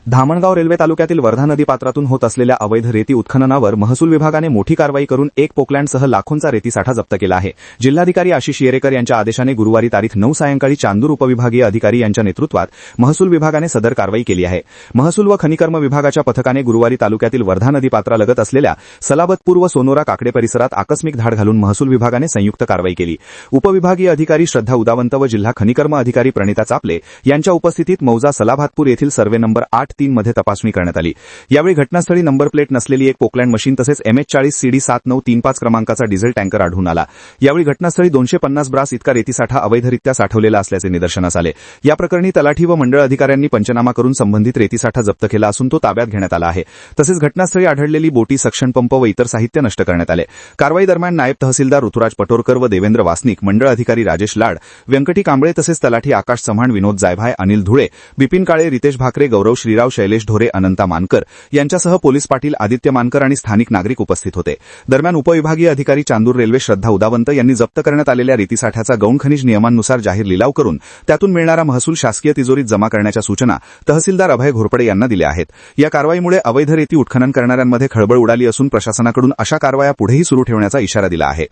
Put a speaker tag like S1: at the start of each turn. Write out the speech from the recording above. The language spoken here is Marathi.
S1: धामणगाव रेल्वे तालुक्यातील वर्धा नदी पात्रातून होत असलेल्या अवैध रेती उत्खननावर महसूल विभागाने मोठी कारवाई करून एक पोकलँडसह लाखोंचा रेतीसाठा जप्त केला आहे। जिल्हाधिकारी आशिष येरेकर यांच्या आदेशाने गुरुवारी तारीख 9 सायंकाळी चांदूर उपविभागीय अधिकारी यांच्या नेतृत्वात महसूल विभागाने सदर कारवाई केली आहे। महसूल व खनिकर्म विभागाच्या पथकाने गुरुवारी तालुक्यातील वर्धा नदी पात्रालगत असलेल्या सलाबतपूर व सोनोरा काकडे परिसरात आकस्मिक धाड घालून महसूल विभागाने संयुक्त कारवाई केली। उपविभागीय अधिकारी श्रद्धा उदावंत व जिल्हा खनिकर्म अधिकारी प्रणिता चापले यांच्या उपस्थितीत मौजा सलाभातपूर येथील सर्वे नंबर 8-3 मध्ये तपासणी करण्यात आली। यावेळी घटनास्थळी नंबर प्लेट नसलेली एक पोकलँड मशीन तसेच MH40CD7935 क्रमांकाचा डिझेल टँकर आढळून आला। यावेळी घटनास्थळी 250 ब्रास इतका रेतीसाठा अवैधरित्या साठवलेला असल्याचे निदर्शनास आले। या प्रकरणी तलाठी व मंडळ अधिकाऱ्यांनी पंचनामा करून संबंधित रेतीसाठा जप्त केला असून तो ताब्यात घेण्यात आला आहे। तसेच घटनास्थळी आढळलेली बोटी, सक्शन पंप व इतर साहित्य नष्ट करण्यात आले। कारवाई दरम्यान नायब तहसीलदार ऋतुराज पटोरकर व देवेंद्र वासनिक, मंडळ अधिकारी राजेश लाड, व्यंकटी कांबळे तसेच तलाठी आकाश चव्हाण, विनोद जायभाय, अनिल धुळे, बिपिन काळे, रितेश भाकरे, गौरव श्रीराव, शैलेश ढोरे, अनंता मानकर यांच्यासह पोलीस पाटील आदित्य मानकर आणि स्थानिक नागरिक उपस्थित होते। दरम्यान उपविभागीय अधिकारी चांदूर रेल्वे श्रद्धा उदावंत यांनी जप्त करण्यात आलेल्या रेतीसाठ्याचा गौण खनिज नियमांनुसार जाहीर लिलाव करून त्यातून मिळणारा महसूल शासकीय तिजोरीत जमा करण्याच्या सूचना तहसीलदार अभय घोरपडे यांना दिल्या आहेत। या कारवाईमुळे अवैध रेती उत्खनन करणाऱ्यांमध्ये खळबळ उडाली असून प्रशासनाकडून अशा कारवाया पुढेही सुरू ठेवण्याचा इशारा दिला आहे।